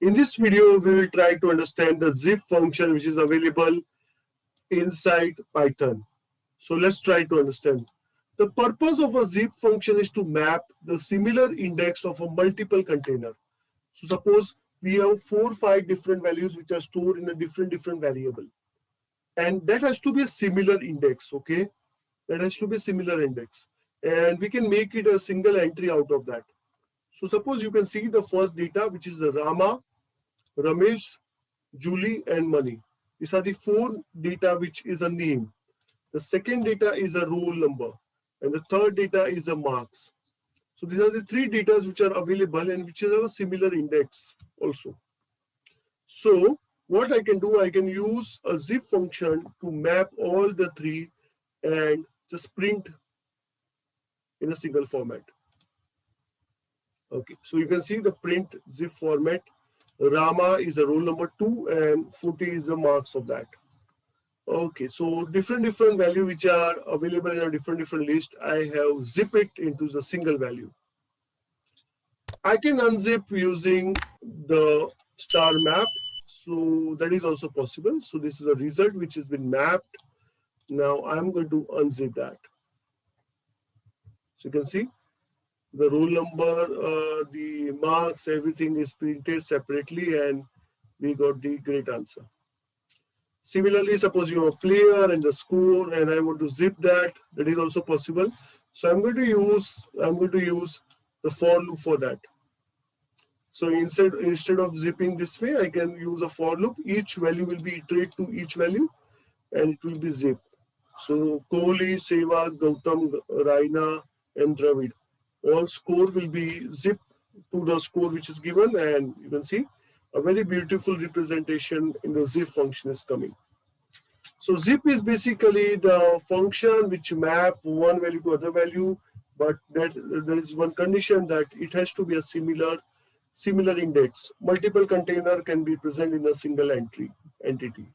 In this video, we will try to understand the zip function which is available inside Python. So let's try to understand. The purpose of a zip function is to map the similar index of a multiple container. So suppose we have 4 or 5 different values which are stored in a different variable. And that has to be a similar index, okay? That has to be a similar index. And we can make it a single entry out of that. So suppose you can see the first data, which is Rama, Ramesh, Julie, and money. These are the 4 data which is a name. The second data is a roll number. And the third data is a marks. So these are the 3 data which are available and which have a similar index also. So what I can do, I can use a zip function to map all the 3 and just print in a single format. Okay, so you can see the print zip format. Rama is a roll number 2 and 40 is the marks of that. Okay, so different value which are available in a different list, I have zip it into the single value. I can unzip using the star map, so that is also possible. So this is a result which has been mapped. Now I'm going to unzip that. So you can see the roll number, the marks, everything is printed separately, and we got the great answer. Similarly, suppose you have a player and the score, and I want to zip that. That is also possible. So I'm going to use the for loop for that. So instead of zipping this way, I can use a for loop. Each value will be iterate to each value, and it will be zipped. So Kohli, Sehwag, Gautam, Raina, and Dravid, all score will be zipped to the score which is given, and you can see a very beautiful representation in the zip function is coming. So zip is basically the function which map one value to other value, but that there is one condition that it has to be a similar index. Multiple container can be present in a single entity.